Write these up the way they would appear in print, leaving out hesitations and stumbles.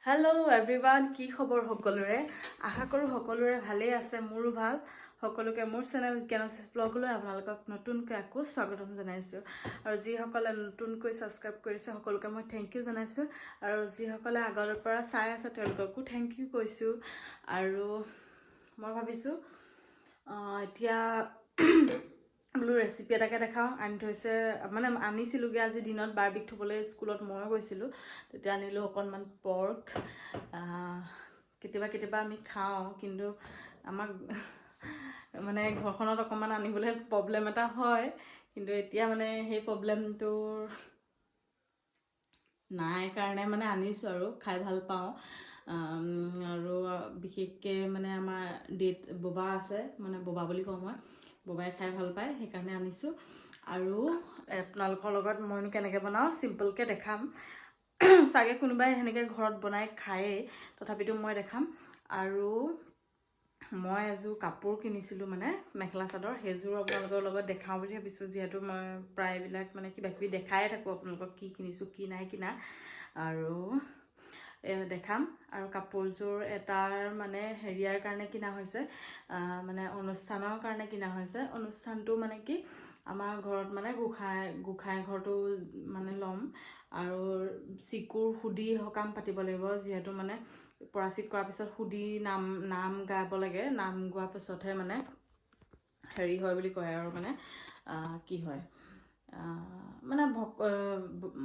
Hello' everyone, কি খবৰ সকলোৰে? আশা কৰোঁ সকলোৰে ভালেই আছে, মোৰো ভাল। সকলোকে মোৰ চেনেল কেনচিছ ব্লগলৈ আপোনালোকক নতুনকৈ আকৌ স্বাগতম জনাইছোঁ। আৰু যিসকলে নতুনকৈ ছাবস্ক্ৰাইব কৰিছে সকলোকে মই থেংক ইউ জনাইছোঁ। আৰু যিসকলে আগৰ পৰা চাই আছে তেওঁলোককো থেংক ইউ কৈছোঁ। আৰু মই ভাবিছোঁ এতিয়া বোলো ৰেচিপি এটাকে দেখাওঁ। আনি থৈছে মানে আনিছিলোঁগৈ আজি দিনত বাৰ্বিক থ'বলৈ স্কুলত ময়ো গৈছিলোঁ। তেতিয়া আনিলোঁ অকণমান পৰ্ক। কেতিয়াবা আমি খাওঁ, কিন্তু আমাক মানে ঘৰখনত অকণমান আনিবলৈ প্ৰব্লেম এটা হয়। কিন্তু এতিয়া মানে সেই প্ৰব্লেমটোৰ নাই কাৰণে মানে আনিছোঁ আৰু খাই ভাল পাওঁ। আৰু বিশেষকৈ মানে আমাৰ ববা আছে, মানে ববা বুলি কওঁ মই, ববাই খাই ভাল পায় সেইকাৰণে আনিছোঁ। আৰু আপোনালোকৰ লগত মইনো কেনেকৈ বনাওঁ চিম্পলকৈ দেখাম। চাগে কোনোবাই সেনেকৈ ঘৰত বনাই খায়েই, তথাপিতো মই দেখাম। আৰু মই এযোৰ কাপোৰ কিনিছিলোঁ, মানে মেখেলা চাদৰ, সেইযোৰ আপোনালোকৰ লগত দেখাওঁ বুলি ভাবিছোঁ। যিহেতু মই প্ৰায়বিলাক মানে কিবাকিবি দেখাই থাকোঁ আপোনালোকক, কি কিনিছোঁ কি নাই কিনা, আৰু দেখাম। আৰু কাপোৰযোৰ এটাৰ মানে হেৰিয়াৰ কাৰণে কিনা হৈছে, মানে অনুষ্ঠানৰ কাৰণে কিনা হৈছে। অনুষ্ঠানটো মানে কি, আমাৰ ঘৰত মানে গোঁসাই ঘৰটো মানে ল'ম, আৰু চিকুৰ সুধি সকাম পাতিব লাগিব। যিহেতু মানে পৰাচিক কৰাৰ পিছত সুধি নাম গাব লাগে। নাম গোৱাৰ পিছতহে মানে হেৰি হয় বুলি কয়, আৰু মানে কি হয়,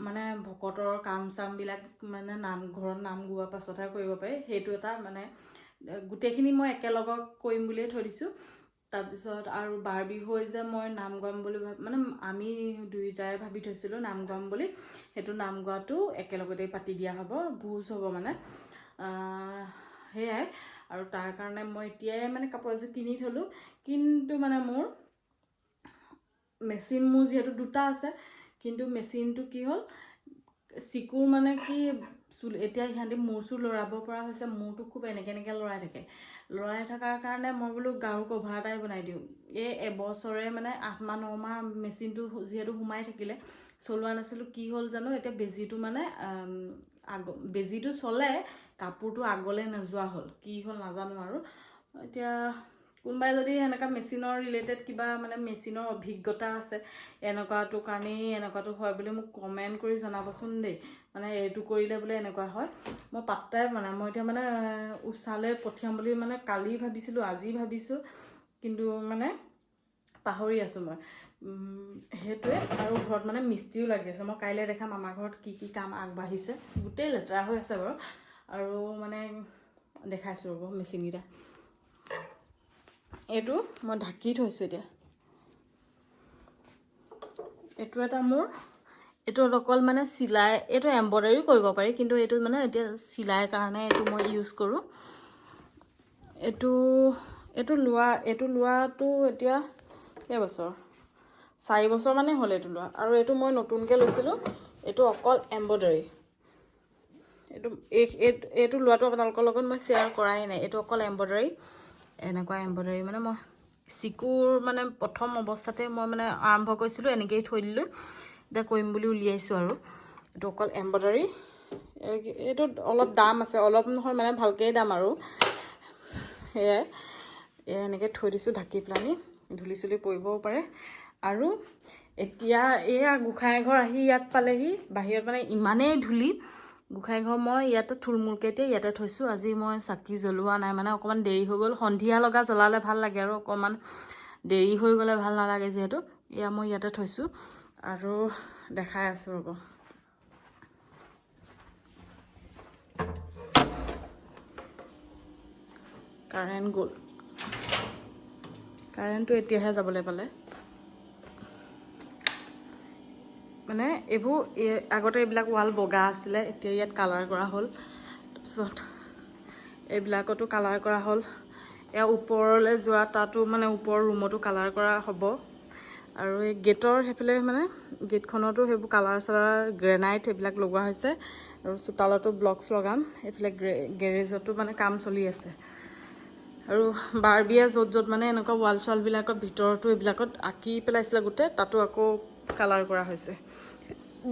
মানে ভকতৰ কাম চামবিলাক মানে নামঘৰত নাম গোৱাৰ পাছতহে কৰিব পাৰি। সেইটো এটা মানে গোটেইখিনি মই একেলগত কৰিম বুলিয়ে থৈ দিছোঁ। তাৰপিছত আৰু বাৰ বিহুৱে যে মই নাম গাম বুলি মানে আমি দুয়োটাই ভাবি থৈছিলোঁ নাম গাম বুলি। সেইটো নাম গোৱাটো একেলগতেই পাতি দিয়া হ'ব, ভোজ হ'ব মানে। সেয়াই। আৰু তাৰ কাৰণে মই এতিয়াই মানে কাপোৰ এযোৰ কিনি থলোঁ। কিন্তু মানে মোৰ যিহেতু দুটা আছে, কিন্তু মেচিনটো কি হ'ল, চিকুৰ মানে কি এতিয়া সিহঁতি মূৰ চুৰ লৰাব পৰা হৈছে। মূৰটো খুব এনেকৈ লৰাই থাকে। লৰাই থকাৰ কাৰণে মই বোলো গাৰু কভাৰ এটাই বনাই দিওঁ। এই এবছৰে মানে 8 মাহ 9 মাহ মেচিনটো যিহেতু সোমাই থাকিলে, চলোৱা নাছিলোঁ। কি হ'ল জানো, এতিয়া বেজীটো মানে বেজীটো চলে, কাপোৰটো আগলৈ নোযোৱা হ'ল। কি হ'ল নাজানো। আৰু এতিয়া কোনোবাই যদি এনেকুৱা মেচিনৰ ৰিলেটেড কিবা মানে মেচিনৰ অভিজ্ঞতা আছে, এনেকুৱাটো কাৰণেই এনেকুৱাটো হয় বুলি মোক কমেণ্ট কৰি জনাবচোন দেই। মানে এইটো কৰিলে বোলে এনেকুৱা হয়, মই পাত্তাই মানে মই এতিয়া মানে উষালৈ পঠিয়াম বুলি মানে কালি ভাবিছিলোঁ, আজি ভাবিছোঁ, কিন্তু মানে পাহৰি আছোঁ মই। সেইটোৱে। আৰু ঘৰত মানে মিস্ত্ৰীও লাগি আছে। মই কাইলৈ দেখাম আমাৰ ঘৰত কি কি কাম আগবাঢ়িছে। গোটেই লেতেৰা হৈ আছে বাৰু, আৰু মানে দেখাইছোঁ ৰ'ব মেচিনকেইটা। এইটো মই ঢাকি থৈছোঁ এতিয়া। এইটো এটা মোৰ, এইটো অকল মানে চিলাই, এইটো এম্ব্ৰইডাৰীও কৰিব পাৰি, কিন্তু এইটো মানে এতিয়া চিলাইৰ কাৰণে এইটো মই ইউজ কৰোঁ। এইটো লোৱাটো এতিয়া কেইবছৰ, 4 বছৰ মানে হ'ল এইটো লোৱা। আৰু এইটো মই নতুনকৈ লৈছিলোঁ। এইটো অকল এম্ব্ৰইডাৰী। এইটো লোৱাটো আপোনালোকৰ লগত মই শ্বেয়াৰ কৰাই নাই। এইটো অকল এম্ব্ৰইডাৰী, এনেকুৱা এম্ব্ৰইডাৰী। মানে মই চিকুৰ মানে প্ৰথম অৱস্থাতে মই মানে আৰম্ভ কৰিছিলোঁ, এনেকৈয়ে থৈ দিলোঁ। এতিয়া কৰিম বুলি উলিয়াইছোঁ। আৰু এইটো অকল এম্ব্ৰইডাৰী। এইটোত অলপ দাম আছে, অলপ নহয় মানে ভালকেই দাম। আৰু সেয়াই এনেকৈ থৈ দিছোঁ ঢাকি পেলানি, ধূলি চুলি পৰিবও পাৰে। আৰু এতিয়া এয়া গোঁসাই ঘৰ আহি ইয়াত পালেহি। বাহিৰত মানে ইমানেই ধূলি। গোঁসাই ঘৰ মই ইয়াতে থুলমূলকৈ এতিয়া ইয়াতে থৈছোঁ। আজি মই চাকি জ্বলোৱা নাই, মানে অকণমান দেৰি হৈ গ'ল। সন্ধিয়া লগা জ্বলালে ভাল লাগে, আৰু অকণমান দেৰি হৈ গ'লে ভাল নালাগে। যিহেতু এয়া মই ইয়াতে থৈছোঁ, আৰু দেখাই আছোঁ ৰ'ব। কাৰেণ্ট গ'ল, কাৰেণ্টটো এতিয়াহে যাবলৈ পালে। মানে এইবোৰ আগতে এইবিলাক ৱাল বগা আছিলে, এতিয়া ইয়াত কালাৰ কৰা হ'ল। তাৰপিছত এইবিলাকতো কালাৰ কৰা হ'ল। এয়া ওপৰলৈ যোৱা তাতো মানে ওপৰৰ ৰুমতো কালাৰ কৰা হ'ব। আৰু এই গেটৰ সেইফালে মানে গেটখনতো সেইবোৰ কালাৰ চালাৰ গ্ৰেনাইট সেইবিলাক লগোৱা হৈছে। আৰু চোতালতো ব্লকছ লগাম। এইফালে গেৰেজতো মানে কাম চলি আছে। আৰু বাৰ্বিয়ে য'ত মানে এনেকুৱা ৱাল চোৱালবিলাকত ভিতৰতো এইবিলাকত আঁকি পেলাইছিলে গোটেই, তাতো আকৌ কালাৰ কৰা হৈছে।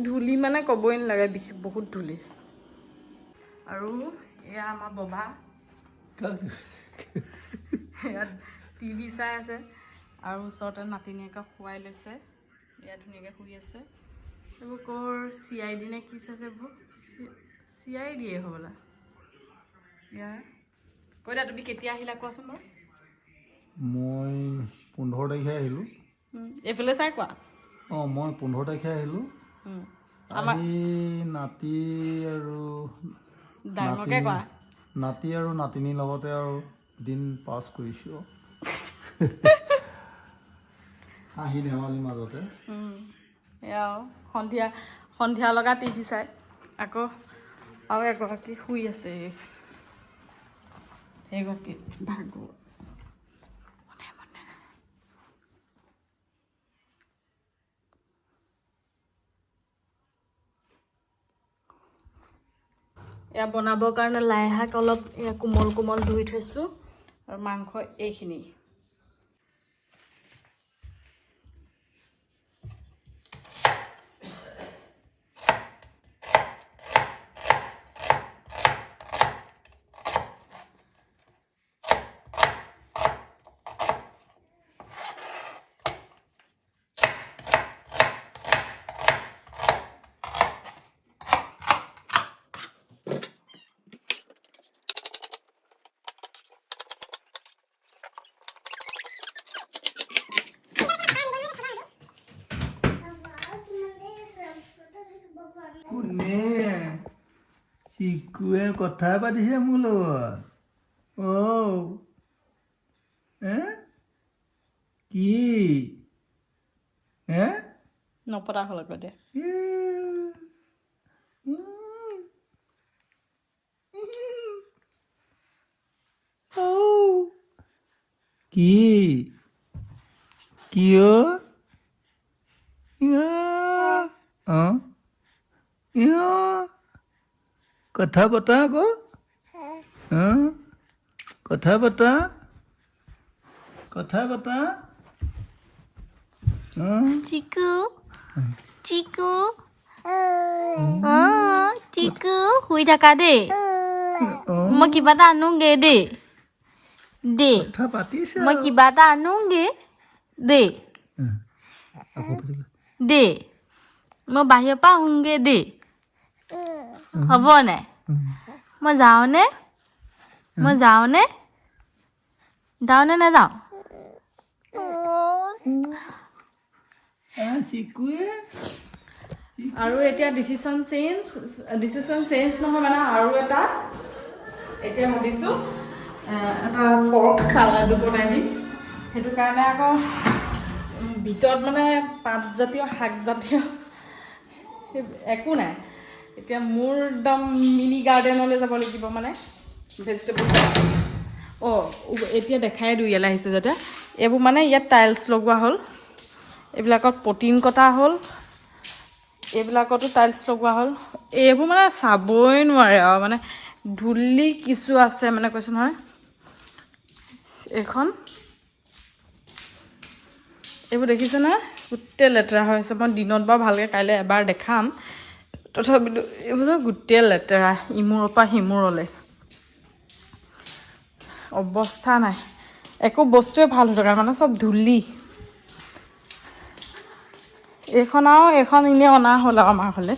ধূলি মানে ক'বই নালাগে, বহুত ধূলি। আৰু এয়া আমাৰ ববা ইয়াত টিভি চাই আছে আৰু ওচৰতে নাতিনীয়েকে শুৱাই লৈছে ইয়াত ধুনীয়াকৈ শুই আছে এইবোৰ ক'ৰ CID নে কি চাইছে এইবোৰ CID হ'বলা ইয়া কৈ দা তুমি কেতিয়া আহিলা কোৱাচোন বাৰু মই 15 তাৰিখে আহিলোঁ এইফালে চাই কোৱা মই 15 তাৰিখে আহিলোঁ আমি নাতি আৰু ডাঙৰকৈ কোৱা নাতি আৰু নাতিনীৰ লগতে আৰু দিন পাছ কৰিছোঁ হাঁহি ধেমালিৰ মাজতে এয়া সন্ধিয়া লগা টিভি চাই আকৌ আৰু এগৰাকী শুই আছে এগৰাকী ভাগৰ এয়া বনাবৰ কাৰণে লাই শাক অলপ কোমল কোমল ধুই থৈছোঁ আৰু মাংস এইখিনি কোনে চিকুৱে কথা পাতিছে মোৰ লগত কি নপতা হ'ল আকৌ দে কি কিয় কথা পতা আকৌ কথা পতা চিকু চিকু চিকু শুই থাকা দেই মই কিবা এটা আনোগে দেই কথা পাতিছে মই কিবা এটা আনোগে দেই দেই মই বাহিৰৰ পৰা আহোঁগে দেই হ'ব নাই মই যাওঁনে নাযাওঁ আৰু এতিয়া ডিচিশ্যন চেঞ্জ নহয় মানে আৰু এটা এতিয়া ভাবিছোঁ এটা পৰ্ক চালাড বনাই দিম সেইটো কাৰণে আকৌ ভিতৰত মানে পাতজাতীয় শাকজাতীয় একো নাই এতিয়া মোৰ একদম মিনি গাৰ্ডেনলৈ যাব লাগিব মানে ভেজিটেবল এতিয়া দেখাই দিওঁ ইয়ালৈ আহিছোঁ যাতে এইবোৰ মানে ইয়াত টাইলছ লগোৱা হ'ল এইবিলাকত পটিন কটা হ'ল এইবিলাকতো টাইলছ লগোৱা হ'ল এইবোৰ মানে চাবই নোৱাৰে আৰু মানে ধূলি কিছু আছে মানে কৈছোঁ নহয় এইখন এইবোৰ দেখিছে নহয় গোটেই লেতেৰা হৈ আছে মই দিনত বাৰু ভালকৈ কাইলৈ এবাৰ দেখাম তথাপিতো এইবোৰ গোটেই লেতেৰা ইমূৰৰ পৰা সিমূৰলৈ অৱস্থা নাই একো বস্তুৱে ভাল হৈ থকা মানে চব ধূলি এইখন এনেই অনা হ'ল আৰু আমাৰ হ'লে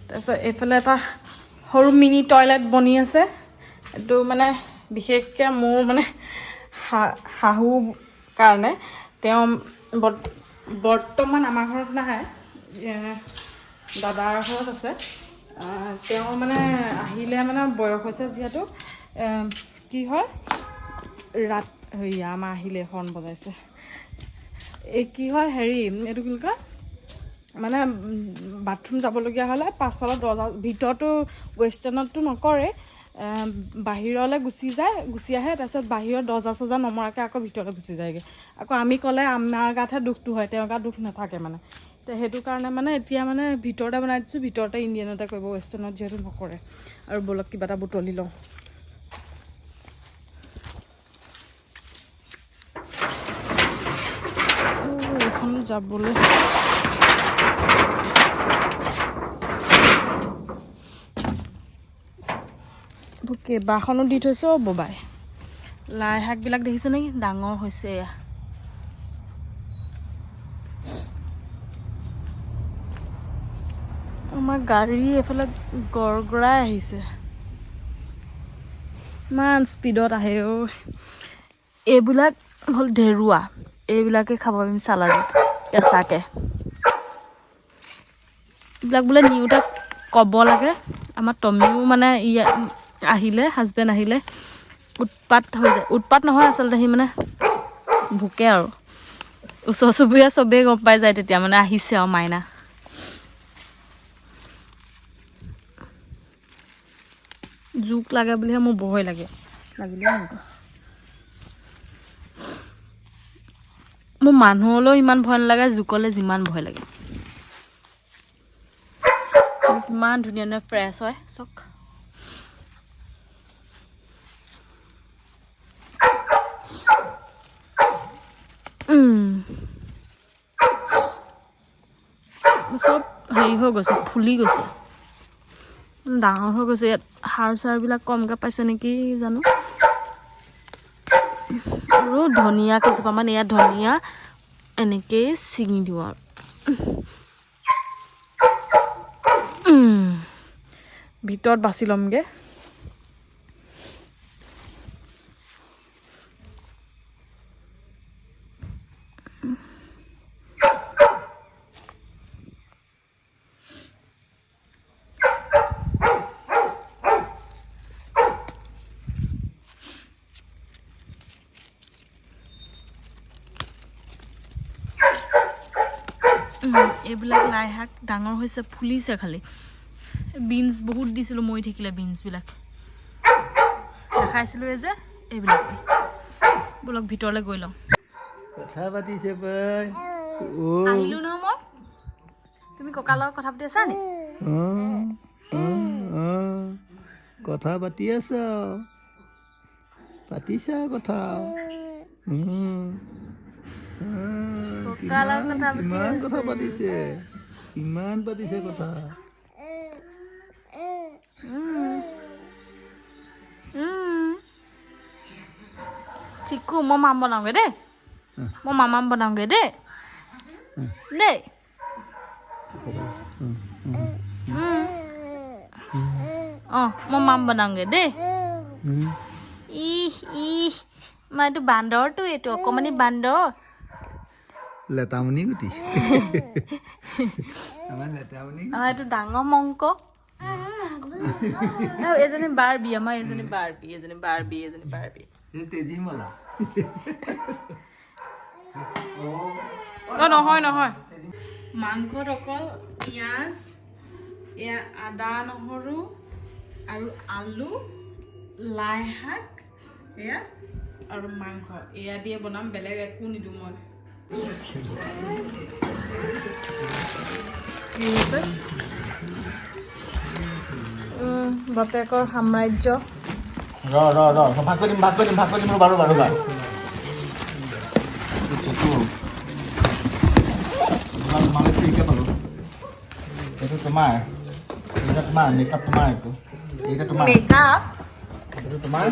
তাৰপিছত এইফালে এটা সৰু মিনি টয়লেট বনি আছে এইটো মানে বিশেষকৈ মোৰ মানে শাহু কাৰণে তেওঁ বৰ্তমান আমাৰ ঘৰত নাহে দাদাৰ ঘৰত আছে তেওঁ মানে আহিলে মানে বয়স হৈছে যিহেতু কি হয় আমাৰ আহিলে হৰ্ণ বজাইছে এই কি হয় হেৰি এইটো কি কয় মানে বাথৰুম যাবলগীয়া হ'লে পাছফালৰ দৰ্জা ভিতৰতো ৱেষ্টাৰ্ণততো নকৰে বাহিৰলৈ গুচি আহে তাৰপিছত বাহিৰৰ দৰ্জা চৰ্জা নমৰাকৈ আকৌ ভিতৰলৈ গুচি যায়গৈ আকৌ আমি ক'লে আমাৰ গাতহে দুখটো হয় তেওঁৰ গাত দুখ নাথাকে মানে তো সেইটো কাৰণে মানে এতিয়া মানে ভিতৰতে বনাই দিছোঁ ভিতৰতে ইণ্ডিয়ানতে কৰিব ৱেষ্টাৰ্ণত যিহেতু নকৰে আৰু বলক কিবা এটা বুটলি লওঁ এইখন যাবলৈ কেইবাখনো দি থৈছে অ' ববাই লাই শাকবিলাক দেখিছে নেকি ডাঙৰ হৈছে এয়া আমাৰ গাড়ী এফালে গৰগৰাই আহিছে ইমান স্পীডত আহে অ' এইবিলাক হ'ল ঢেৰুৱা এইবিলাকে খাব পাৰিম চালাডত কেঁচাকৈ এইবিলাক বোলে নিওঁতে ক'ব লাগে আমাৰ টমিও মানে আহিলে হাজবেণ্ড আহিলে উৎপাত হৈ যায় উৎপাত নহয় আচলতে সি মানে ভোকে আৰু ওচৰ চুবুৰীয়া চবেই গম পাই যায় তেতিয়া মানে আহিছে আৰু মাইনা জোক লাগে বুলিহে মোৰ ভয় লাগে লাগিলে মোৰ মানুহলৈও ইমান ভয় নালাগে জোকলৈ যিমান ভয় লাগে কিমান ধুনীয়া ধুনীয়া ফ্ৰেছ হয় চক চব হেৰি হৈ গৈছে ফুলি গৈছে ডাঙৰ হৈ গৈছে ইয়াত সাৰ চাৰবিলাক কমকৈ পাইছে নেকি জানো আৰু ধনিয়া কেইজোপামান ইয়াত ধনিয়া এনেকেই ছিঙি দিওঁ আৰু ভিতৰত বাচি ল'মগৈ এইবিলাক লাই শাক ডাঙৰ হৈছে ফুলিছে খালি বিনছ বহুত দিছিলোঁ মৰি থাকিলে বিনছবিলাক দেখাইছিলোঁ যে এইবিলাকে বলক ভিতৰলৈ গৈ লওঁ কথা পাতিছে আহিলোঁ নহয় মই তুমি ককাৰ লগত কথা পাতি আছা নি কথা পাতি আছা পাতিছা কথা ককাৰ লগত কিমান কথা পাতিছে কিমান পাতিছে কথা চিকু মই মাম বনাওঁগৈ দেই মই মামাম বনাওঁগৈ দেই দেই অঁ মই মাম বনাওঁগৈ দেই মই এইটো বান্দৰটো এইটো অকণমানি বান্দৰ লেটামনি গুটি এইটো ডাঙৰ মংক এজনী বাৰ্বি আমাৰ এজনী বাৰ্বি তেজীমলা নহয় নহয় মাংসত অকল পিঁয়াজ এয়া আদা নহৰু আৰু আলু লাই শাক এয়া আৰু মাংস এয়া দিয়ে বনাম বেলেগ একো নিদিওঁ মই বাপেকৰ সাম্ৰাজ্য ভাগ কৰি দিম বাৰু ফ্ৰীকে পালোঁ এইটো তোমাৰ মেকআপ তোমাৰ এইটো তোমাৰ এইটো তোমাৰ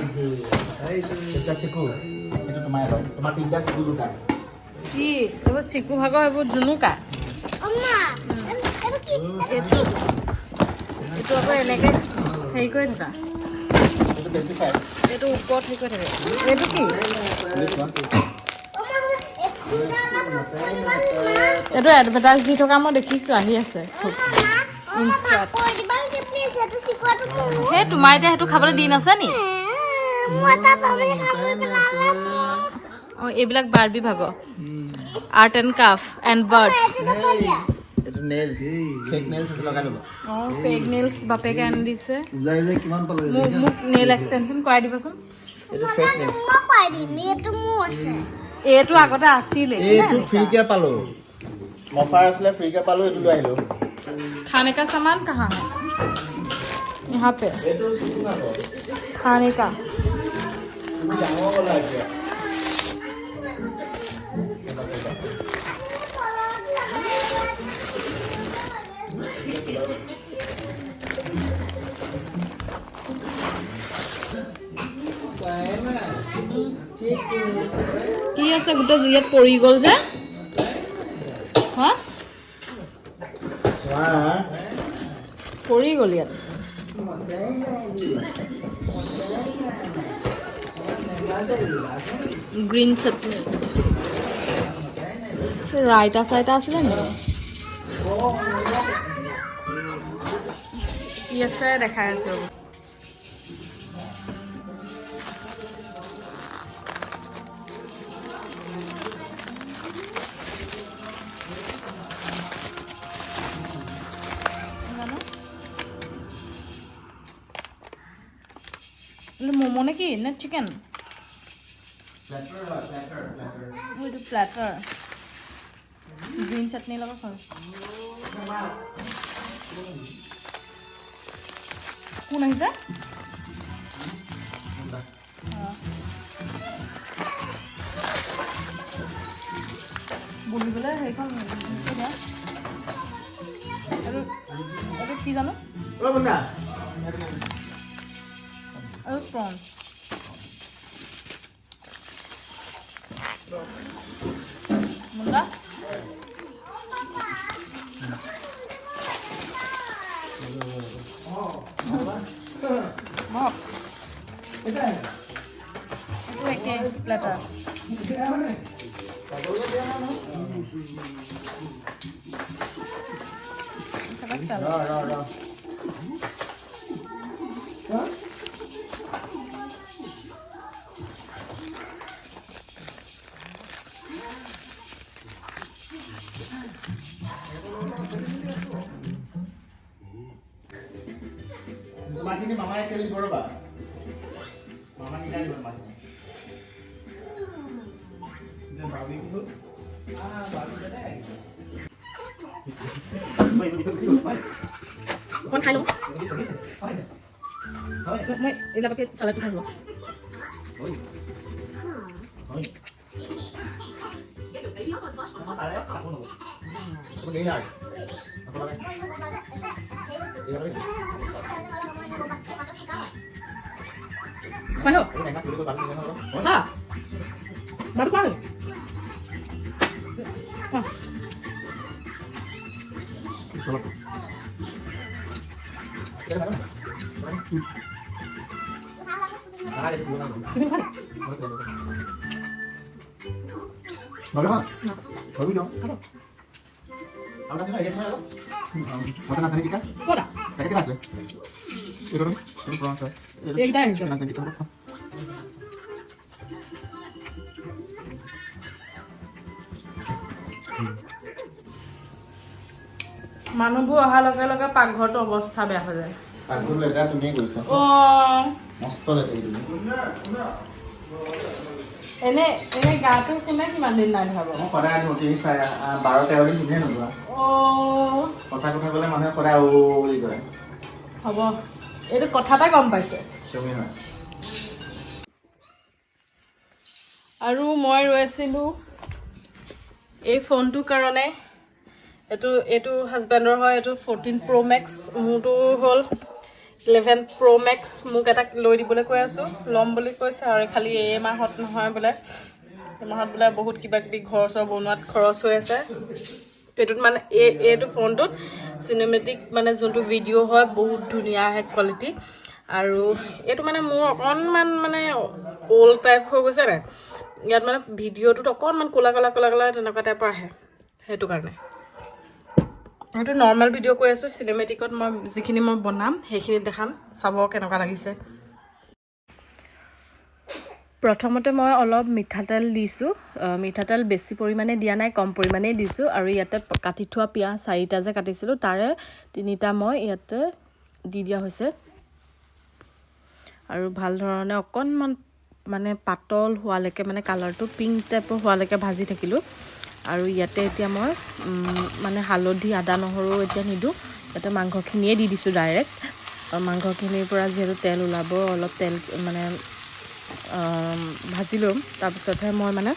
এটা চিকু এইটো তোমাৰ তোমাৰ তিনিটা চিকু দুটা কি এইবোৰ চিকু ভাগৰ এইবোৰ জুনুকা এইটো আকৌ এনেকে হেৰি কৰি থকা এইটো ওপৰত হেৰি কৰি থাকে এইটো কি এইটো এডভাৰটাইজ দি থকা মই দেখিছোঁ আহি আছে খুব ইনষ্টাত সেই তোমাৰ এতিয়া সেইটো খাবলৈ দিন আছে নি অঁ এইবিলাক বাৰ্বি ভাগৰ art and craft and birds এইটো নেইলছ ফেক নেইলছ আছে লগাই ল'ব অঁ ফেক নেইলছ বাপেকে আনি দিছে কিমান পালে মোক নেইল এক্সটেনশ্যন কৰাই দিবচোন এইটো ফেক নেইলছ এইটো আগতে আছিলে এইটো ফ্ৰীকে পালোঁ অফাৰ আছিলে ফ্ৰীকে পালোঁ এইটো লৈ আহিলোঁ खाने का सामान कहाँ है यहाँ पे खाने का কি আছে গোটেই জুইয়াত পৰি গ'ল যে হা পৰি গ'ল ইয়াত গ্ৰীণ চাটনি ৰাইতা চাইতা আছিলে নেকি কি আছে দেখাই আছোঁ মোমো নে কি নে চিকেন এইটো প্লেটাৰ গ্ৰীণ চাটনি লগত খাওঁ কোন আহিছে বহিবলৈ সেইখন এইটো কি জানো আৰু প্ৰন মুন্দা মক এইটো একে platter Makin mama yang kali berapa? Mama kita di mana? Dan babi itu? Babi ada. Con khai luôn. Mấy, đi là cái salad khai luôn. Apa ni lagi? Apa lagi? Khoai không? Cái này nó tôi bắn lên nó. À. Bắn khoai. À. Cái này nó. Cái này xuống Cái khoai. Nói không? Có biết không? Ang nasa na, yes na yun. Mata natin kita. Wala. Kaya kita asli. Ito rin. Ito rin sa. Yung dahil siya. Natin dito. মানুহবোৰ অহাৰ লগে লগে পাকঘৰটো অৱস্থা বেয়া হৈ যায় পাকঘৰ লেটা তুমি গৈছা মস্ত লেটা এইটো এনে এনে গাটো কোনে কিমান দিন নাই ধুৱাব মই সদায় ধুতি 12-13 দিন ধুয়ে নোধোৱা কথা ক'লে মানুহে সদায় বুলি কয় হ'ব এইটো কথা এটা গম পাইছে তুমি হয় আৰু মই ৰৈ আছিলোঁ এই ফোনটোৰ কাৰণে এইটো হাজবেণ্ডৰ হয় এইটো 14 Pro Max মোৰটো হ'ল 11 Pro Max মোক এটা লৈ দিবলৈ কৈ আছোঁ ল'ম বুলি কৈছে আৰু খালি এই মাহত নহয় বোলে এই মাহত বোলে বহুত কিবা কিবি ঘৰ চৰ বনোৱাত খৰচ হৈ আছে এইটোত মানে এইটো ফোনটোত চিনেমেটিক মানে যোনটো ভিডিঅ' হয় বহুত ধুনীয়া আহে কোৱালিটি আৰু এইটো মানে মোৰ অকণমান মানে অল্ড টাইপ হৈ গৈছে নাই ইয়াত মানে ভিডিঅ'টোত অকণমান ক'লা তেনেকুৱা টাইপৰ আহে সেইটো কাৰণে এইটো নৰ্মেল ভিডিঅ' কৰি আছোঁ চিনেমেটিকত মই যিখিনি মই বনাম সেইখিনি দেখাম চাব কেনেকুৱা লাগিছে প্ৰথমতে মই অলপ মিঠাতেল দিছোঁ মিঠাতেল বেছি পৰিমাণে দিয়া নাই কম পৰিমাণেই দিছোঁ আৰু ইয়াতে কাটি থোৱা পিঁয়াজ 4টা যে কাটিছিলোঁ তাৰে 3টা মই ইয়াতে দি দিয়া হৈছে আৰু ভাল ধৰণে অকণমান মানে পাতল হোৱালৈকে মানে কালাৰটো পিংক টাইপৰ হোৱালৈকে ভাজি থাকিলোঁ আৰু ইয়াতে এতিয়া মই মানে হালধি আদা নহৰু এতিয়া নিদিওঁ ইয়াতে মাংসখিনিয়ে দি দিছোঁ ডাইৰেক্ট আৰু মাংসখিনিৰ পৰা যিহেতু তেল ওলাব অলপ তেল মানে ভাজি ল'ম তাৰপিছতহে মই মানে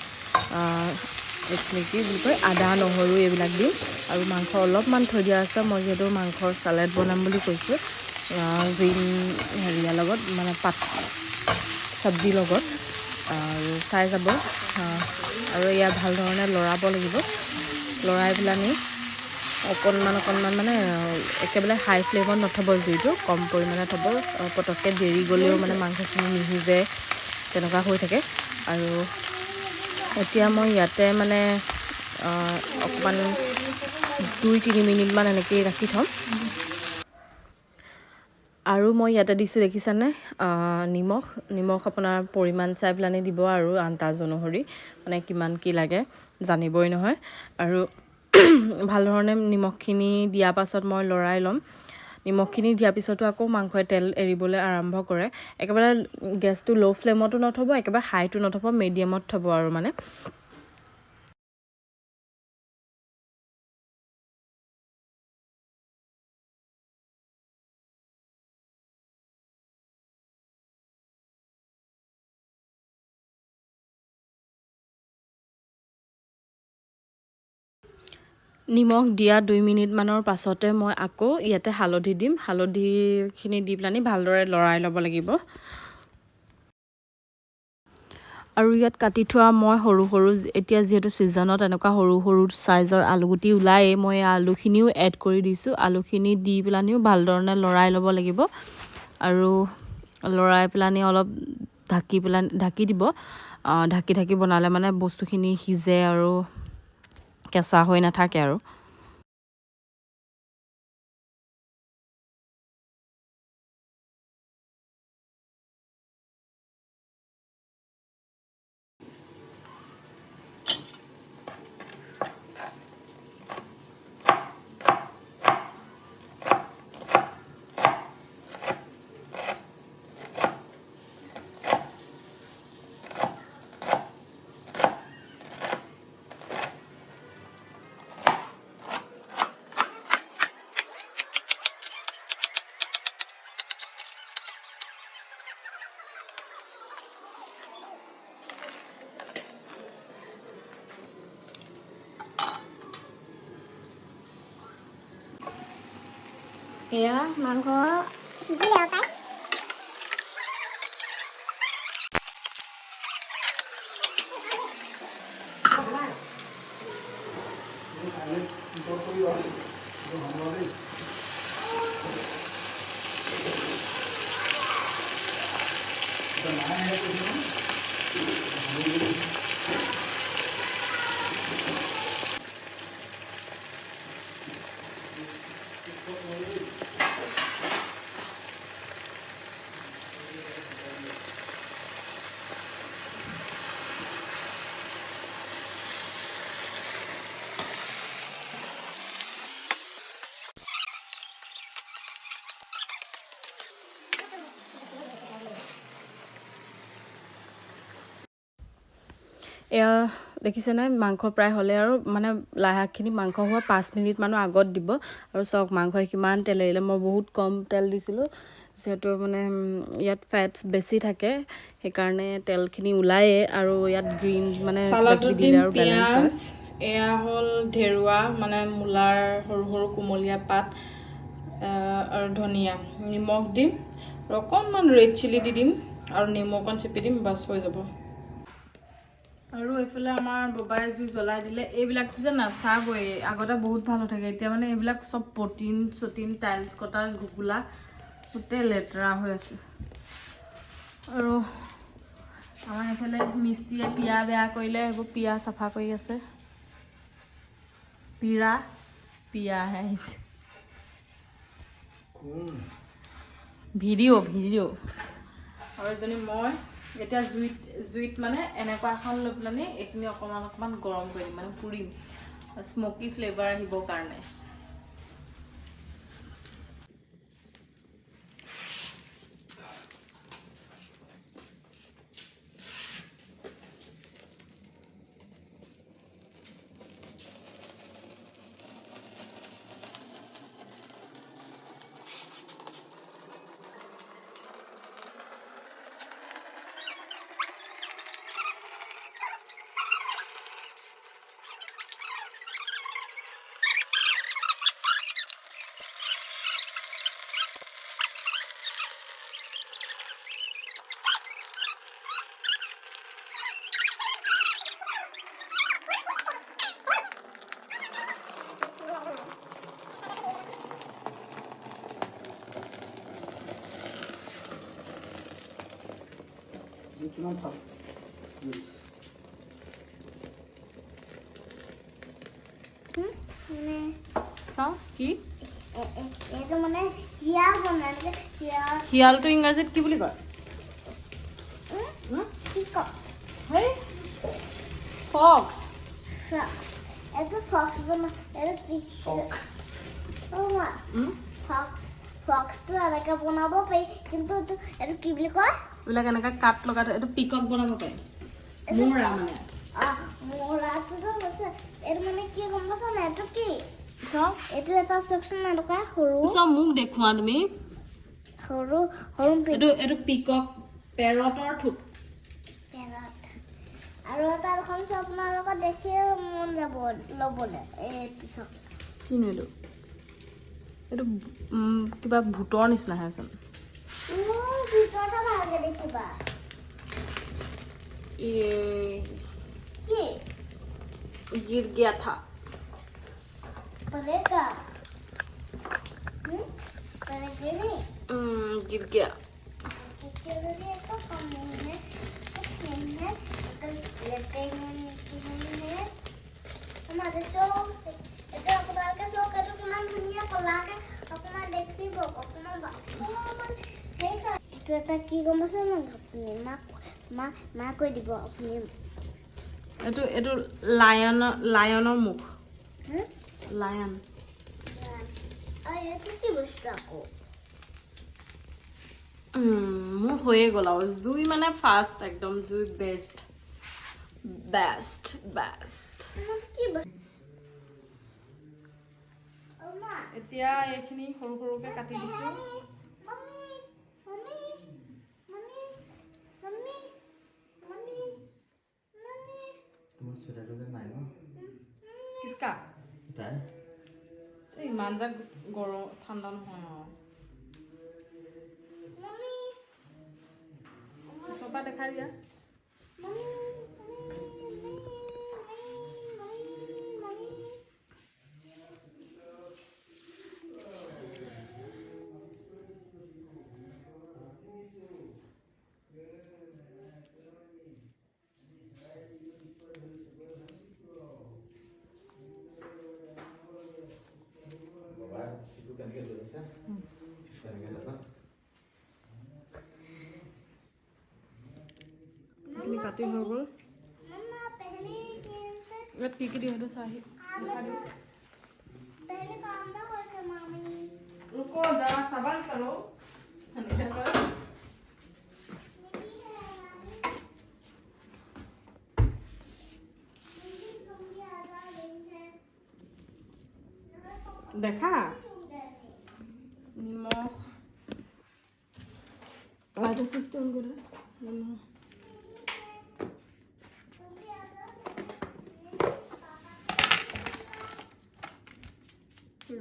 এইখিনি কি বুলি কয় আদা নহৰু এইবিলাক দিম আৰু মাংস অলপমান থৈ দিয়া আছে মই যিহেতু মাংসৰ চালাড বনাম বুলি কৈছোঁ গ্ৰীণ হেৰিয়াৰ লগত মানে পাত চব্জিৰ লগত আৰু চাই যাব আৰু ইয়াত ভাল ধৰণে লৰাব লাগিব লৰাই পেলানি অকণমান মানে একেবাৰে হাই ফ্লেমত নথব জুইটো কম পৰিমাণে থ'ব পটককৈ দেৰি গ'লেও মানে মাংসখিনি নিসিজে তেনেকুৱা হৈ থাকে আৰু এতিয়া মই ইয়াতে মানে অকণমান 2-3 মিনিটমান এনেকৈ ৰাখি থ'ম আৰু মই ইয়াতে দিছোঁ দেখিছানে নিমখ আপোনাৰ পৰিমাণ চাই পেলানি দিব আৰু আন্দাজ অনুসৰি মানে কিমান কি লাগে জানিবই নহয় আৰু ভাল ধৰণে নিমখখিনি দিয়াৰ পাছত মই লৰাই ল'ম নিমখখিনি দিয়াৰ পিছতো আকৌ মাংসই তেল এৰিবলৈ আৰম্ভ কৰে একেবাৰে গেছটো ল' ফ্লেমতো নথ'ব একেবাৰে হাইটো নথ'ব মিডিয়ামত থ'ব আৰু মানে নিমখ দিয়া 2 মিনিটমানৰ পাছতে মই আকৌ ইয়াতে হালধি দিম হালধিখিনি দি পেলানি ভালদৰে লৰাই ল'ব লাগিব আৰু ইয়াত কাটি থোৱা মই সৰু এতিয়া যিহেতু ছিজনত এনেকুৱা সৰু চাইজৰ আলুগুটি ওলায়ে মই আলুখিনিও এড কৰি দিছোঁ আলুখিনি দি পেলানিও ভালধৰণে লৰাই ল'ব লাগিব আৰু লৰাই পেলানি অলপ ঢাকি দিব ঢাকি বনালে মানে বস্তুখিনি সিজে আৰু কেঁচা হৈ নাথাকে আৰু এয়া মাংস সিজিলে আৰু পাই এয়া দেখিছেনে মাংস প্ৰায় হ'লে আৰু মানে লাই শাকখিনি মাংস হোৱা 5 মিনিটমানৰ আগত দিব আৰু চাওক মাংসই কিমান তেল এৰিলে মই বহুত কম তেল দিছিলোঁ যিহেতু মানে ইয়াত ফেটছ বেছি থাকে সেইকাৰণে তেলখিনি ওলায়ে আৰু ইয়াত গ্ৰীণ মানে দিলে আৰু বেলেঞ্চ হয় এয়া হ'ল ঢেৰুৱা মানে মূলাৰ সৰু কোমলীয়া পাত আৰু ধনিয়া নিমখ দিম আৰু অকণমান ৰেড চিলি দি দিম আৰু নেমু অকণ চেপি দিম বাছ হৈ যাব আৰু এইফালে আমাৰ ববাই জুই জ্বলাই দিলে এইবিলাক যে নাচাবই আগতে বহুত ভাল হৈ থাকে এতিয়া মানে এইবিলাক চব প্ৰটিন টাইলছ কটা ঘুগুলা গোটেই লেতেৰা হৈ আছে আৰু আমাৰ এইফালে মিস্ত্ৰীয়ে পিয়া বেয়া কৰিলে এইবোৰ পিয়া চাফা কৰি আছে পিয়াহে আহিছে ভিডিঅ' আৰু এজনী মই এতিয়া জুইত মানে এনেকুৱা এখন লৈ পেলানি এইখিনি অকণমান গৰম কৰি দিম মানে পুৰিম স্মকি ফ্লেভাৰ আহিবৰ কাৰণে কিমান ভাল মানে চাওঁ কি এইটো মানে শিয়াল বনাইছে শিয়াল শিয়ালটো ইংৰাজীত কি বুলি কয় কি কয় হেই ফক্স ফ্ৰক্স এইটো ফ্ৰক্স এইটো ফ্ৰক্সটো এনেকৈ বনাব পাৰি কিন্তু এইটো কি বুলি কয় এইবিলাক এনেকৈ কাট লগাই থয় এইটো পিকক বনাব পাৰি মূৰা মানে মোৰ ৰাস্তাটো আছে এইটো মানে কি গম পাইছা নাই এইটো কি চাওঁ এইটো এটা চকচোন এনেকুৱা সৰু চাওঁ মোক দেখুওৱা তুমি সৰু সৰু এইটো পিকক পেৰটৰ ঠোঁট পেৰত আৰু এটা এখন আপোনাৰ লগত দেখিয়ে মন যাব ল'বলৈ এই পিছত কিনো এইটো কিবা ভূতৰ নিচিনাহে আছে ভিতৰতে ভালকৈ দেখিবা কি गिर गया था पड़ेगा पड़ेगा नहीं गिर गया इसके लिए तो कम नहीं है कुछ नहीं है अगर लेते हैं हमारे शो এটা আপোনালোকে শো কৰো কিমান ধুনীয়া কলাকে অকমান দেখিব অকমান এইটো এটা কি গম আছে ন আপুনি মা কৈ দিব আপুনি এইটো লায়নৰ মুখ লায়ন এইটো কি বস্তু আকৌ মোৰ হৈয়ে গ'ল আৰু জুই মানে ফাৰ্ষ্ট একদম জুই বেষ্ট কি বস্তু এতিয়া এইখিনি সৰু সৰুকৈ কাটি দিছোঁ তোমাৰ চুৱেটাৰটো নাই ন কিচকা তাই ইমান যে গৰম ঠাণ্ডা নহয় ওচৰৰ পৰা দেখাই দিয়া এইখিনি কাটি হৈ গ'ল ইয়াত কি কি দিয়ে সেইটো চাহি पहले काम ना कर से मामी रुको जरा सवाल करो দেখা নিমখ লাইটাৰ চিষ্টেম কৰি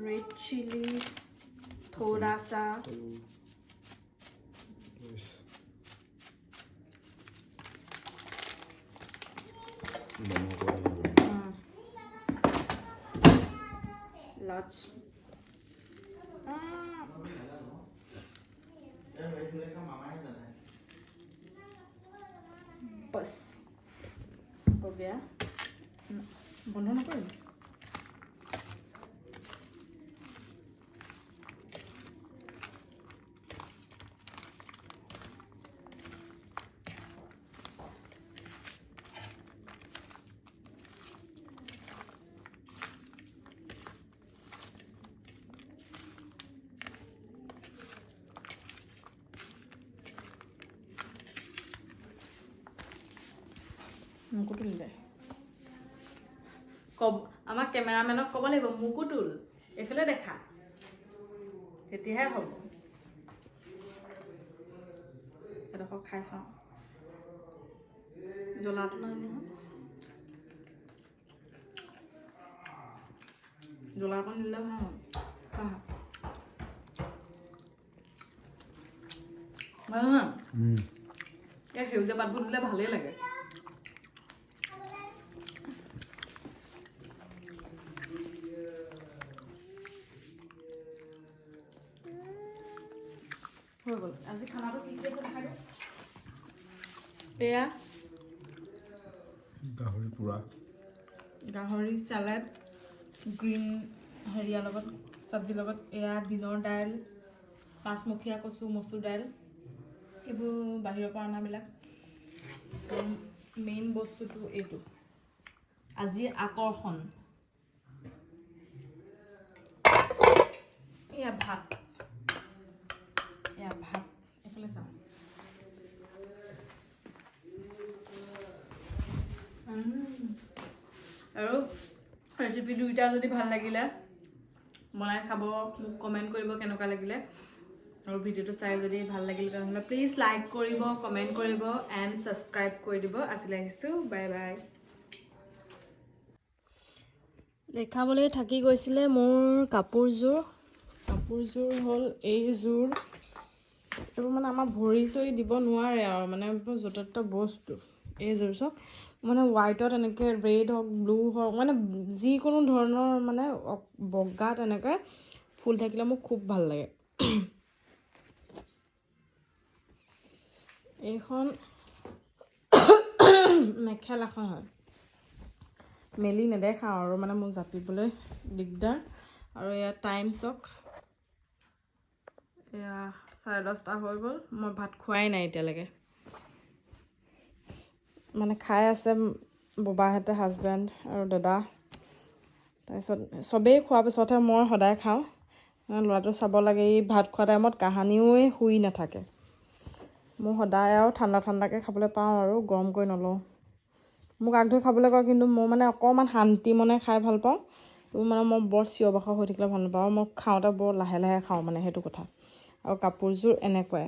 रेड चिली थोड़ा सा लच बस हो गया बंद ना करें মুকু তুলি যায় কব আমাৰ কেমেৰামেনক ক'ব লাগিব মুকু তুল এইফালে দেখা তেতিয়াহে হ'ব এডোখৰ খাই চাওঁ জ্বলাটো নাই নহয় জ্বলাটো নিলে ভাল ভাল না ইয়াৰ সেউজীয়া পাতবোৰ দিলে ভালেই লাগে হৈ গ'ল আজি খানাটো কি কি আছে দেখাই দিওঁ এয়া গাহৰি পুৰা গাহৰি চালাড গ্ৰীণ হেৰিয়াৰ লগত চব্জিৰ লগত এয়া দিনৰ দাইল পাঁচমুখীয়া কচু মচুৰ দাইল এইবোৰ বাহিৰৰ পৰা অনাবিলাক মেইন বস্তুটো এইটো আজি আকৰ্ষণ এয়া ভাত এইফালে চাওঁ আৰু ৰেচিপি দুইটা যদি ভাল লাগিলে বনাই খাব মোক কমেণ্ট কৰিব কেনেকুৱা লাগিলে আৰু ভিডিঅ'টো চাই যদি ভাল লাগিলে তেনেহ'লে প্লিজ লাইক কৰিব কমেণ্ট কৰিব এণ্ড ছাবস্ক্ৰাইব কৰি দিব আজিলৈ আহিছোঁ বাই বাই দেখাবলৈ থাকি গৈছিলে মোৰ কাপোৰযোৰ হ'ল এইযোৰ এইবোৰ মানে আমাৰ ভৰি চৰি দিব নোৱাৰে আৰু মানে য'ত ত'ত বস্তু এইযোৰ চাওক মানে হোৱাইটত এনেকৈ ৰেড হওক ব্লু হওক মানে যিকোনো ধৰণৰ মানে বগা তেনেকৈ ফুল থাকিলে মোক খুব ভাল লাগে এইখন মেখেলাখন হয় মেলি নেদেখাওঁ আৰু মানে মোৰ জাপিবলৈ দিগদাৰ আৰু এয়া টাইম চক এয়া 10:30 হৈ গ'ল মই ভাত খোৱাই নাই এতিয়ালৈকে মানে খাই আছে ববাহঁতে হাজবেণ্ড আৰু দাদা তাৰপিছত চবেই খোৱাৰ পিছতহে মই সদায় খাওঁ ল'ৰাটো চাব লাগে এই ভাত খোৱা টাইমত কাহানিওৱে শুই নাথাকে মোৰ সদায় আৰু ঠাণ্ডাকৈ খাবলৈ পাওঁ আৰু গৰম কৰি নলওঁ মোক আগ ধৰি খাবলৈ কয় কিন্তু মই মানে অকণমান শান্তি মনে খাই ভাল পাওঁ এইবোৰ মানে মই বৰ চিঞৰ বাখৰ হৈ থাকিলে ভাল নাপাওঁ মই খাওঁতে বৰ লাহে লাহে খাওঁ মানে সেইটো কথা আৰু কাপোৰযোৰ এনেকুৱাই